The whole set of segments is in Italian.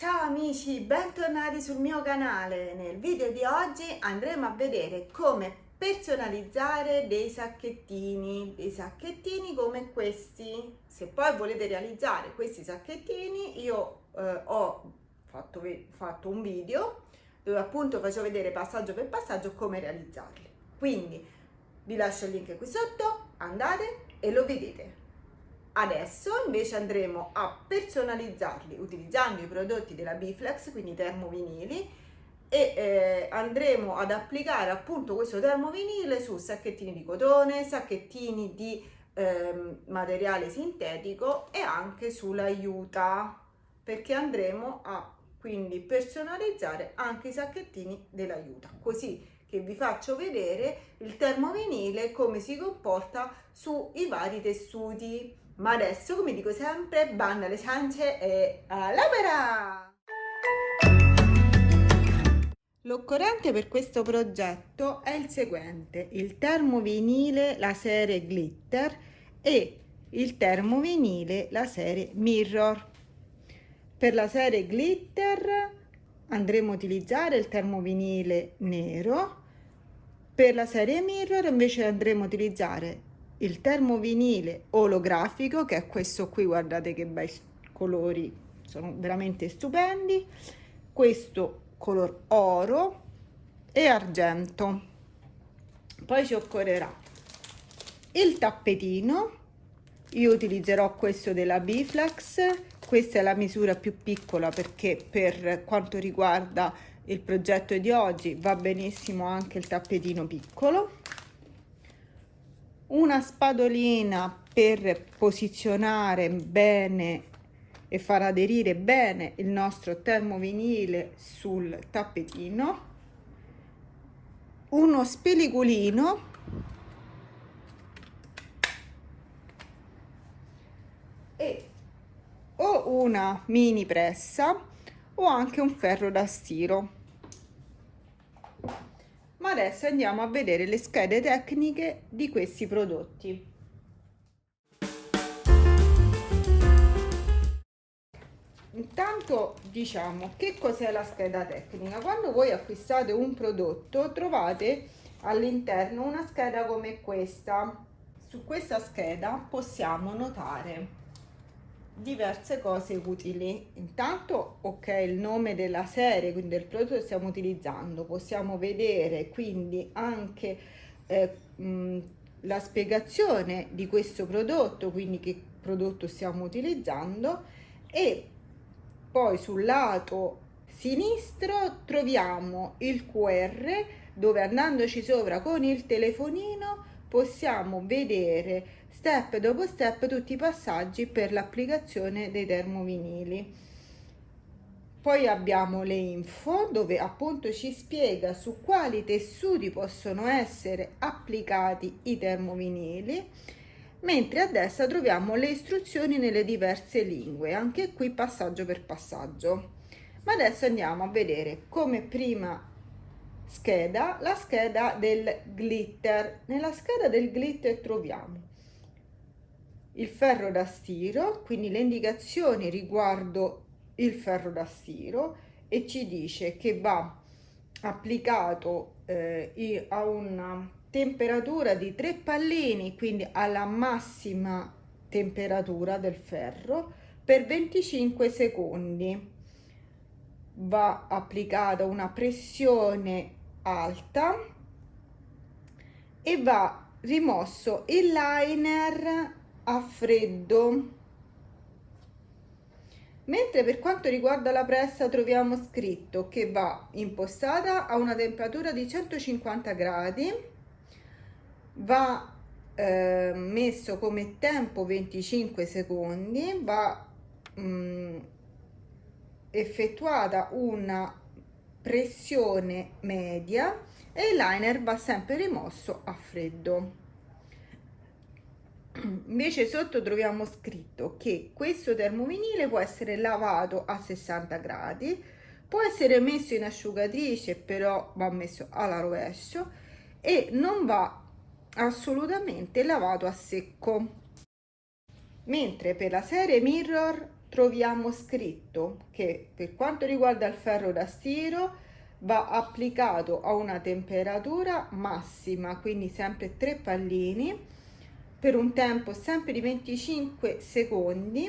Ciao amici, bentornati sul mio canale. Nel video di oggi andremo a vedere come personalizzare dei sacchettini come questi. Se poi volete realizzare questi sacchettini, io ho fatto un video dove appunto faccio vedere passaggio per passaggio come realizzarli. Quindi vi lascio il link qui sotto, andate e lo vedete. Adesso invece andremo a personalizzarli utilizzando i prodotti della Biflex, quindi i termovinili, e andremo ad applicare appunto questo termovinile su sacchettini di cotone, sacchettini di materiale sintetico e anche sulla juta, perché andremo a quindi personalizzare anche i sacchettini della juta, così che vi faccio vedere il termovinile come si comporta sui vari tessuti. Ma adesso, come dico sempre, banda alle ciance e all'opera! L'occorrente per questo progetto è il seguente: il termovinile, la serie Glitter, e il termovinile, la serie Mirror. Per la serie Glitter andremo a utilizzare il termovinile nero, per la serie Mirror invece andremo a utilizzare il termovinile olografico, che è questo qui, guardate che bei colori, sono veramente stupendi, questo color oro e argento. Poi ci occorrerà il tappetino, io utilizzerò questo della Biflex, questa è la misura più piccola perché per quanto riguarda il progetto di oggi va benissimo anche il tappetino piccolo, una spadolina per posizionare bene e far aderire bene il nostro termovinile sul tappetino, uno speliculino e o una mini pressa o anche un ferro da stiro. Ma adesso andiamo a vedere le schede tecniche di questi prodotti. Intanto diciamo che cos'è la scheda tecnica. Quando voi acquistate un prodotto trovate all'interno una scheda come questa. Su questa scheda possiamo notare diverse cose utili. Intanto il nome della serie, quindi del prodotto che stiamo utilizzando, possiamo vedere quindi anche la spiegazione di questo prodotto, quindi che prodotto stiamo utilizzando, e poi sul lato sinistro troviamo il QR, dove andandoci sopra con il telefonino possiamo vedere step dopo step tutti i passaggi per l'applicazione dei termovinili. Poi abbiamo le info, dove appunto ci spiega su quali tessuti possono essere applicati i termovinili, mentre a destra troviamo le istruzioni nelle diverse lingue, anche qui passaggio per passaggio. Ma adesso andiamo a vedere come prima scheda la scheda del glitter. Nella scheda del glitter troviamo il ferro da stiro, quindi le indicazioni riguardo il ferro da stiro, e ci dice che va applicato a una temperatura di 3 pallini, quindi alla massima temperatura del ferro, per 25 secondi. Va applicata una pressione alta e va rimosso il liner a freddo. Mentre per quanto riguarda la pressa troviamo scritto che va impostata a una temperatura di 150 gradi, va messo come tempo 25 secondi, va effettuata una pressione media e il liner va sempre rimosso a freddo. Invece sotto troviamo scritto che questo termovinile può essere lavato a 60 gradi, può essere messo in asciugatrice, però va messo alla rovescio, e non va assolutamente lavato a secco. Mentre per la serie Mirror troviamo scritto che per quanto riguarda il ferro da stiro va applicato a una temperatura massima, quindi sempre 3 pallini per un tempo sempre di 25 secondi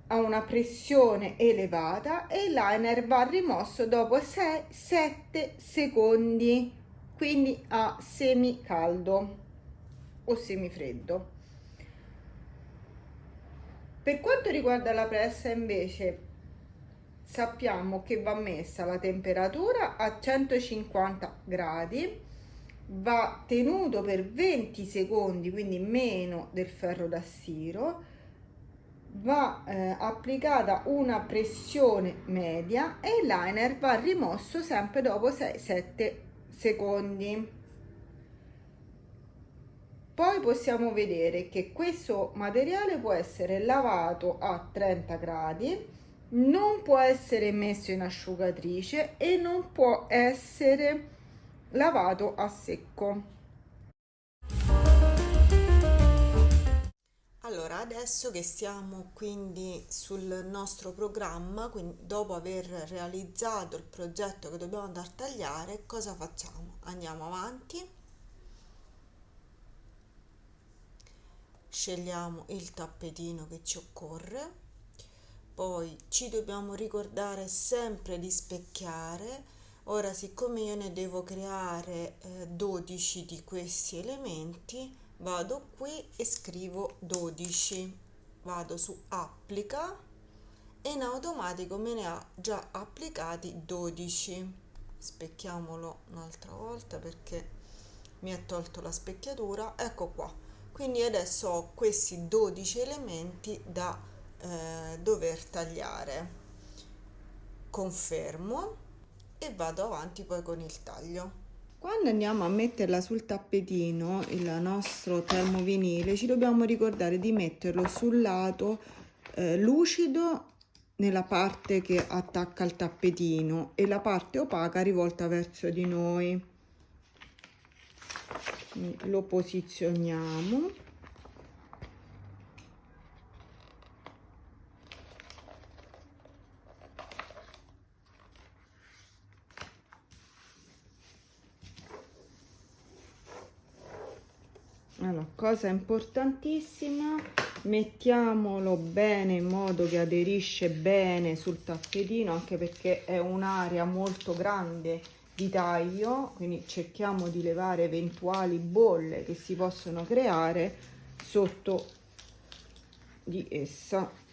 a una pressione elevata, e il liner va rimosso dopo 6-7 secondi, quindi a semicaldo o semifreddo. Per quanto riguarda la pressa invece sappiamo che va messa la temperatura a 150 gradi, va tenuto per 20 secondi, quindi meno del ferro da stiro, va applicata una pressione media e il liner va rimosso sempre dopo 6-7 secondi. Poi possiamo vedere che questo materiale può essere lavato a 30 gradi, non può essere messo in asciugatrice e non può essere lavato a secco. Allora, adesso che stiamo quindi sul nostro programma, quindi dopo aver realizzato il progetto che dobbiamo andare a tagliare, cosa facciamo? Andiamo avanti, scegliamo il tappetino che ci occorre, poi ci dobbiamo ricordare sempre di specchiare. Ora, siccome io ne devo creare 12 di questi elementi, vado qui e scrivo 12, vado su applica e in automatico me ne ha già applicati 12. Specchiamolo un'altra volta perché mi ha tolto la specchiatura. Ecco qua, quindi adesso ho questi 12 elementi da dover tagliare. Confermo e vado avanti poi con il taglio. Quando andiamo a metterla sul tappetino, il nostro termovinile, ci dobbiamo ricordare di metterlo sul lato lucido nella parte che attacca il tappetino e la parte opaca rivolta verso di noi. Quindi lo posizioniamo. Allora, cosa importantissima, mettiamolo bene in modo che aderisce bene sul tappetino, anche perché è un'area molto grande di taglio, quindi cerchiamo di levare eventuali bolle che si possono creare sotto di essa.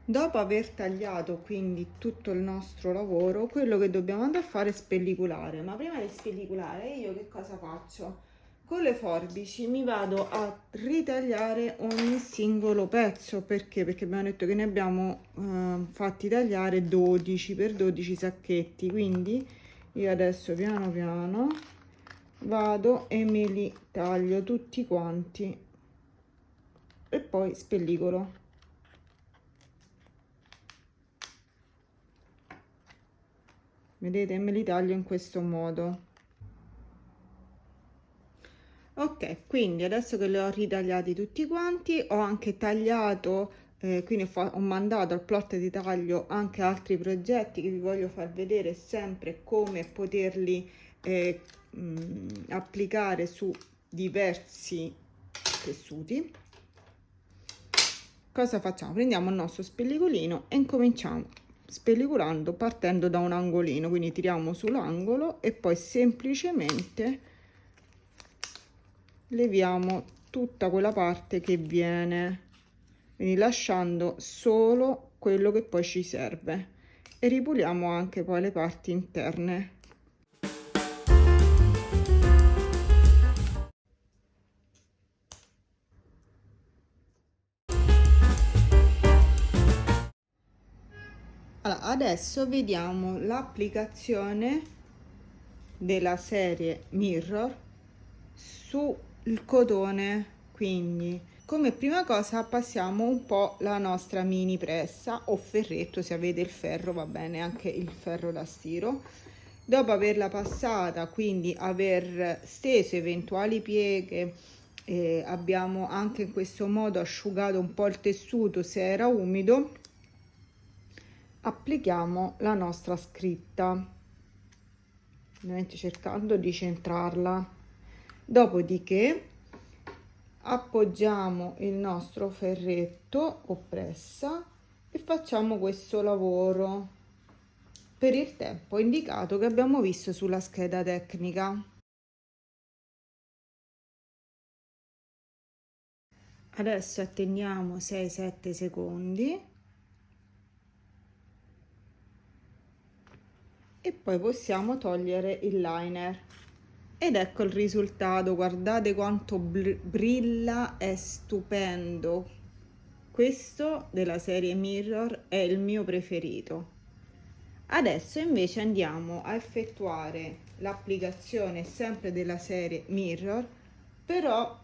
Dopo aver tagliato quindi tutto il nostro lavoro, quello che dobbiamo andare a fare è spellicolare. Ma prima di spellicolare io che cosa faccio? Con le forbici mi vado a ritagliare ogni singolo pezzo. Perché? Perché abbiamo detto che ne abbiamo fatti tagliare 12 per 12 sacchetti. Quindi io adesso piano piano vado e me li taglio tutti quanti e poi spellicolo. Vedete, me li taglio in questo modo. Ok, quindi adesso che li ho ritagliati tutti quanti, ho anche tagliato, quindi ho mandato al plot di taglio anche altri progetti che vi voglio far vedere sempre come poterli applicare su diversi tessuti. Cosa facciamo? Prendiamo il nostro spellicolino e incominciamo spellicolando partendo da un angolino, quindi tiriamo sull'angolo e poi semplicemente leviamo tutta quella parte che viene, quindi lasciando solo quello che poi ci serve, e ripuliamo anche poi le parti interne. Allora, adesso vediamo l'applicazione della serie Mirror sul cotone, quindi Come prima cosa passiamo un po' la nostra mini pressa o ferretto, se avete il ferro va bene anche il ferro da stiro. Dopo averla passata, quindi aver steso eventuali pieghe, abbiamo anche in questo modo asciugato un po' il tessuto se era umido, applichiamo la nostra scritta, ovviamente cercando di centrarla. Dopodiché appoggiamo il nostro ferretto o pressa e facciamo questo lavoro per il tempo indicato che abbiamo visto sulla scheda tecnica. Adesso attendiamo 6-7 secondi e poi possiamo togliere il liner. Ed ecco il risultato, guardate quanto brilla, è stupendo. Questo della serie Mirror è il mio preferito. Adesso invece andiamo a effettuare l'applicazione sempre della serie Mirror, però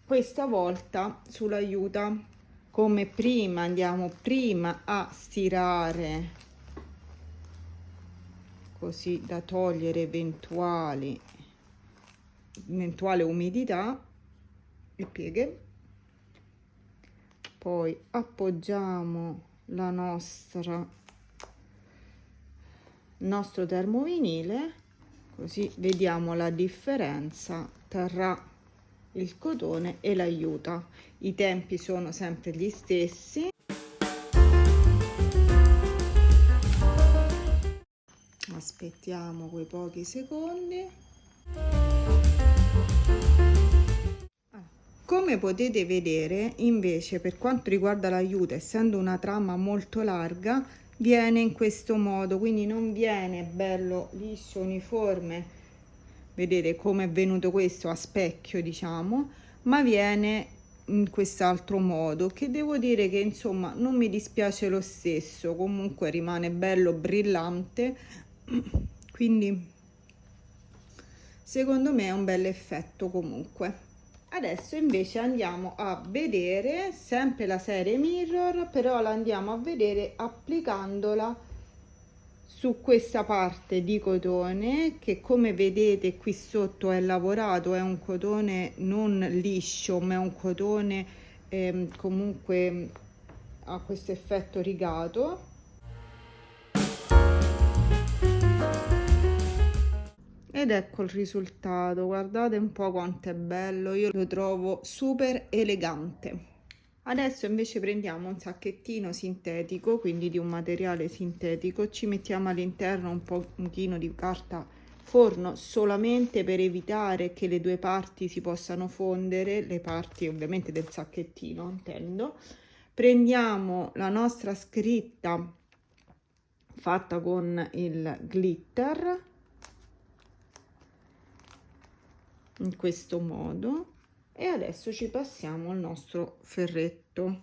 questa volta sull'aiuta. Come prima andiamo prima a stirare così da togliere eventuale umidità e pieghe, poi appoggiamo il nostro termovinile, così vediamo la differenza tra il cotone e l'aiuta. I tempi sono sempre gli stessi. Aspettiamo quei pochi secondi. Come potete vedere, invece, per quanto riguarda l'aiuta, essendo una trama molto larga, viene in questo modo, quindi non viene bello liscio uniforme, vedete come è venuto questo a specchio, diciamo, ma viene in quest'altro modo, che devo dire che insomma non mi dispiace lo stesso, comunque rimane bello brillante, quindi secondo me è un bel effetto comunque. Adesso invece andiamo a vedere sempre la serie Mirror, però la andiamo a vedere applicandola su questa parte di cotone che, come vedete qui sotto, è lavorato, è un cotone non liscio ma è un cotone comunque ha questo effetto rigato. Ed ecco il risultato, guardate un po' quanto è bello, io lo trovo super elegante. Adesso invece prendiamo un sacchettino sintetico, quindi di un materiale sintetico, ci mettiamo all'interno un pochino di carta forno solamente per evitare che le due parti si possano fondere, le parti ovviamente del sacchettino intendo. Prendiamo la nostra scritta fatta con il glitter in questo modo e adesso ci passiamo il nostro ferretto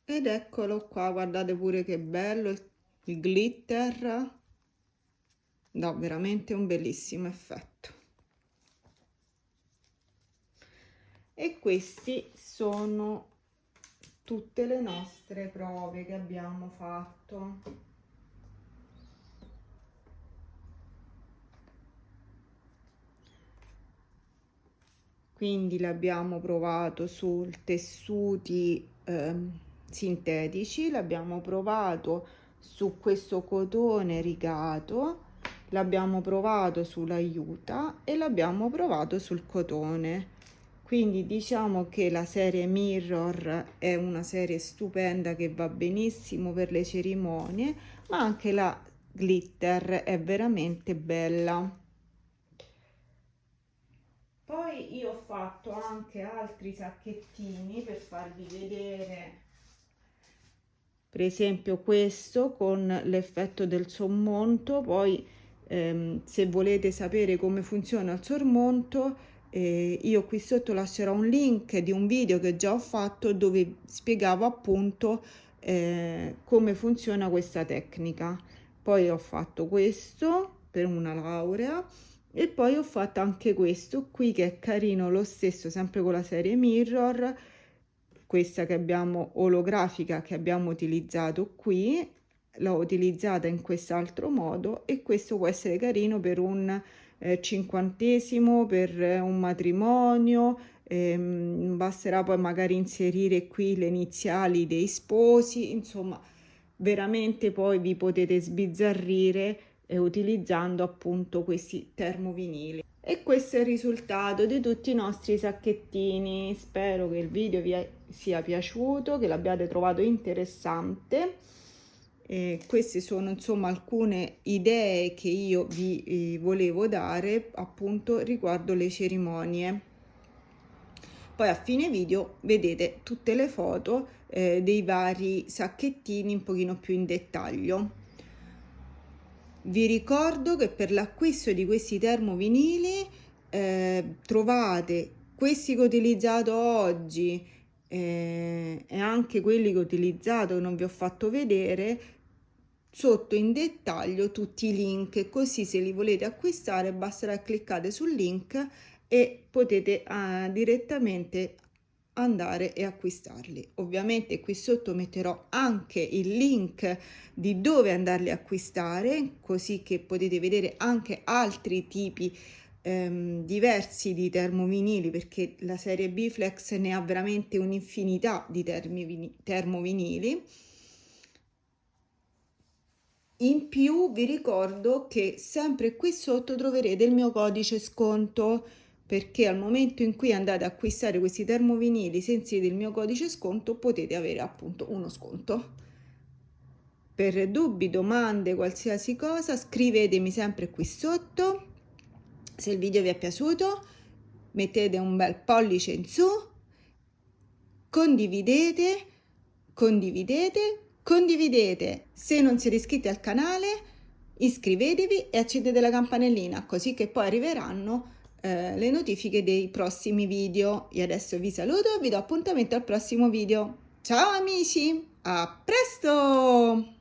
ed eccolo qua, guardate pure che bello il glitter, dà veramente un bellissimo effetto. E questi sono tutte le nostre prove che abbiamo fatto. Quindi l'abbiamo provato su tessuti sintetici, l'abbiamo provato su questo cotone rigato, l'abbiamo provato sull'aiuta e l'abbiamo provato sul cotone. Quindi diciamo che la serie Mirror è una serie stupenda che va benissimo per le cerimonie, ma anche la glitter è veramente bella. Poi io ho fatto anche altri sacchettini per farvi vedere, per esempio questo con l'effetto del sommonto. Poi se volete sapere come funziona il sormonto, io qui sotto lascerò un link di un video che già ho fatto dove spiegavo appunto come funziona questa tecnica. Poi ho fatto questo per una laurea E poi ho fatto anche questo qui che è carino lo stesso, sempre con la serie Mirror, questa che abbiamo olografica che abbiamo utilizzato qui, l'ho utilizzata in quest'altro modo, e questo può essere carino per un cinquantesimo, per un matrimonio. Basterà poi magari inserire qui le iniziali dei sposi, insomma veramente poi vi potete sbizzarrire utilizzando appunto questi termovinili. E questo è il risultato di tutti i nostri sacchettini. Spero che il video vi sia piaciuto, che l'abbiate trovato interessante. Queste sono insomma alcune idee che io vi volevo dare appunto riguardo le cerimonie. Poi a fine video vedete tutte le foto dei vari sacchettini un pochino più in dettaglio. Vi ricordo che per l'acquisto di questi termovinili trovate questi che ho utilizzato oggi e anche quelli che ho utilizzato che non vi ho fatto vedere sotto in dettaglio tutti i link, così se li volete acquistare basterà cliccare sul link e potete direttamente andare e acquistarli. Ovviamente qui sotto metterò anche il link di dove andarli a acquistare, così che potete vedere anche altri tipi diversi di termovinili, perché la serie Bflex ne ha veramente un'infinità di termovinili. In più vi ricordo che sempre qui sotto troverete il mio codice sconto, perché al momento in cui andate ad acquistare questi termovinili se inserite il mio codice sconto potete avere appunto uno sconto. Per dubbi, domande, qualsiasi cosa scrivetemi sempre qui sotto. Se il video vi è piaciuto mettete un bel pollice in su, condividete. Se non siete iscritti al canale, iscrivetevi e accendete la campanellina, così che poi arriveranno le notifiche dei prossimi video. Io adesso vi saluto e vi do appuntamento al prossimo video. Ciao amici, a presto!